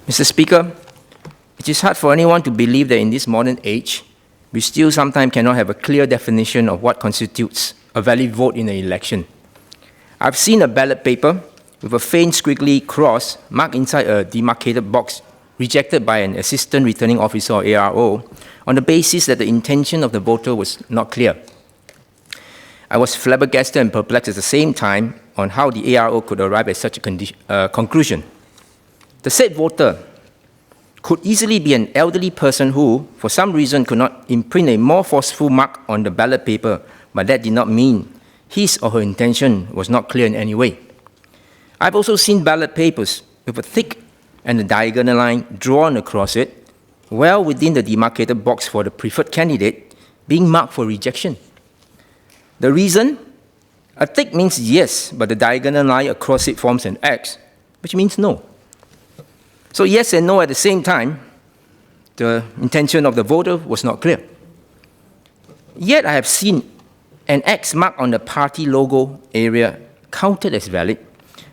Mr. Speaker, it is hard for anyone to believe that in this modern age, we still sometimes cannot have a clear definition of what constitutes a valid vote in an election. I've seen a ballot paper with a faint squiggly cross marked inside a demarcated box rejected by an assistant returning officer or ARO on the basis that the intention of the voter was not clear. I was flabbergasted and perplexed at the same time on how the ARO could arrive at such a conclusion. The said voter could easily be an elderly person who, for some reason, could not imprint a more forceful mark on the ballot paper, but that did not mean his or her intention was not clear in any way. I've also seen ballot papers with a thick and a diagonal line drawn across it, well within the demarcated box for the preferred candidate, being marked for rejection. The reason? A thick means yes, but the diagonal line across it forms an X, which means no. So yes and no at the same time, the intention of the voter was not clear. Yet I have seen an X mark on the party logo area counted as valid.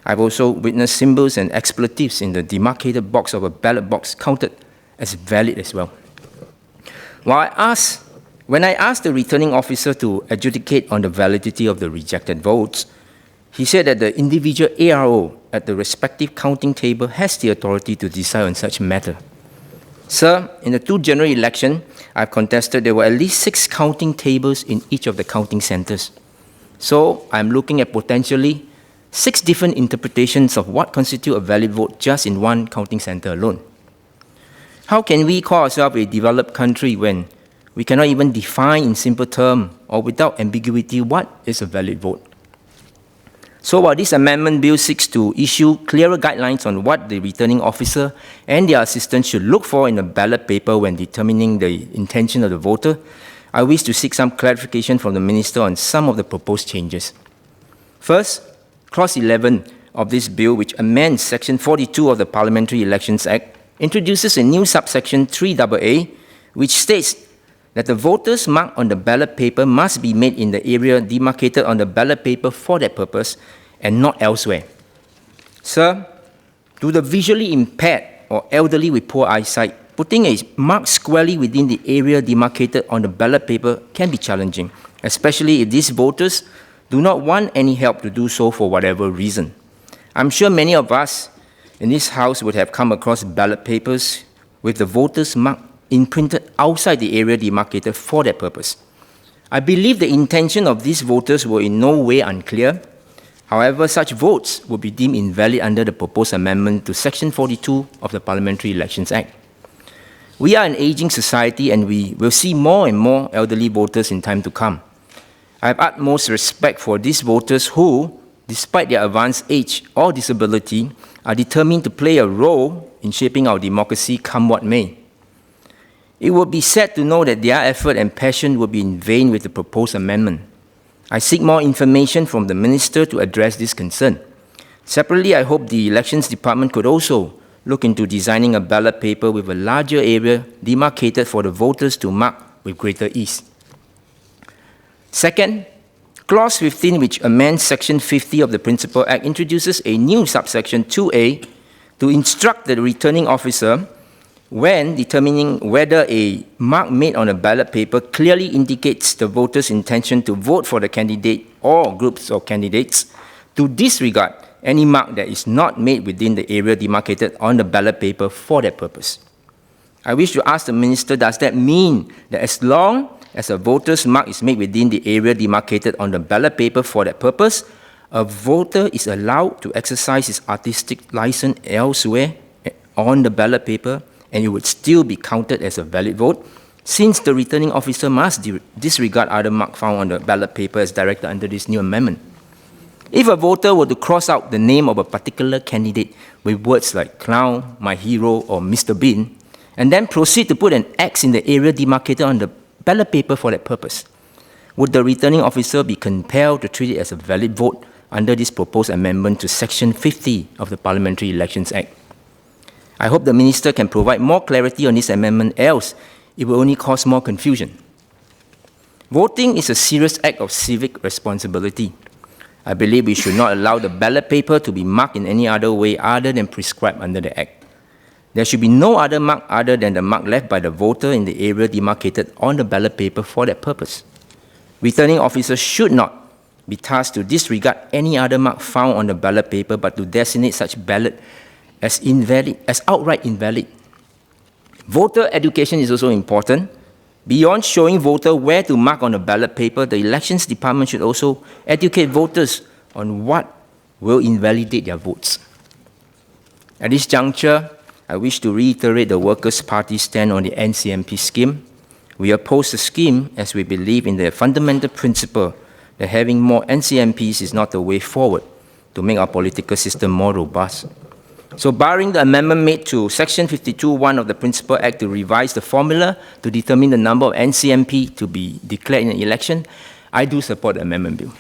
I've also witnessed symbols and expletives in the demarcated box of a ballot box counted as valid as well. When I asked the returning officer to adjudicate on the validity of the rejected votes, he said that the individual ARO at the respective counting table has the authority to decide on such matter. Sir, in the 2 general elections I've contested, there were at least 6 counting tables in each of the counting centers. So I'm looking at potentially 6 different interpretations of what constitutes a valid vote just in one counting center alone. How can we call ourselves a developed country when we cannot even define in simple terms or without ambiguity what is a valid vote? So while this amendment bill seeks to issue clearer guidelines on what the returning officer and their assistant should look for in a ballot paper when determining the intention of the voter, I wish to seek some clarification from the Minister on some of the proposed changes. First, Clause 11 of this bill, which amends Section 42 of the Parliamentary Elections Act, introduces a new subsection 3AA, which states that the voters marked on the ballot paper must be made in the area demarcated on the ballot paper for that purpose and not elsewhere. Sir, to the visually impaired or elderly with poor eyesight, putting a mark squarely within the area demarcated on the ballot paper can be challenging, especially if these voters do not want any help to do so for whatever reason. I'm sure many of us in this House would have come across ballot papers with the voters mark imprinted outside the area demarcated for that purpose. I believe the intention of these voters were in no way unclear. However, such votes will be deemed invalid under the proposed amendment to Section 42 of the Parliamentary Elections Act. We are an aging society and we will see more and more elderly voters in time to come. I have utmost respect for these voters who, despite their advanced age or disability, are determined to play a role in shaping our democracy come what may. It would be sad to know that their effort and passion will be in vain with the proposed amendment. I seek more information from the Minister to address this concern. Separately, I hope the Elections Department could also look into designing a ballot paper with a larger area demarcated for the voters to mark with greater ease. Second, Clause 15, which amends Section 50 of the Principal Act, introduces a new subsection 2A to instruct the returning officer when determining whether a mark made on a ballot paper clearly indicates the voter's intention to vote for the candidate or groups of candidates, to disregard any mark that is not made within the area demarcated on the ballot paper for that purpose. I wish to ask the Minister, does that mean that as long as a voter's mark is made within the area demarcated on the ballot paper for that purpose, a voter is allowed to exercise his artistic license elsewhere on the ballot paper, and it would still be counted as a valid vote, since the returning officer must disregard other marks found on the ballot paper as directed under this new amendment? If a voter were to cross out the name of a particular candidate with words like clown, my hero, or Mr. Bean, and then proceed to put an X in the area demarcated on the ballot paper for that purpose, would the returning officer be compelled to treat it as a valid vote under this proposed amendment to Section 50 of the Parliamentary Elections Act? I hope the Minister can provide more clarity on this amendment, else it will only cause more confusion. Voting is a serious act of civic responsibility. I believe we should not allow the ballot paper to be marked in any other way other than prescribed under the Act. There should be no other mark other than the mark left by the voter in the area demarcated on the ballot paper for that purpose. Returning officers should not be tasked to disregard any other mark found on the ballot paper, but to designate such ballot as invalid, as outright invalid. Voter education is also important. Beyond showing voters where to mark on the ballot paper, the elections department should also educate voters on what will invalidate their votes. At this juncture, I wish to reiterate the Workers' Party's stand on the NCMP scheme. We oppose the scheme as we believe in the fundamental principle that having more NCMPs is not the way forward to make our political system more robust. So barring the amendment made to Section 52(1) of the Principal Act to revise the formula to determine the number of NCMP to be declared in an election, I do support the amendment bill.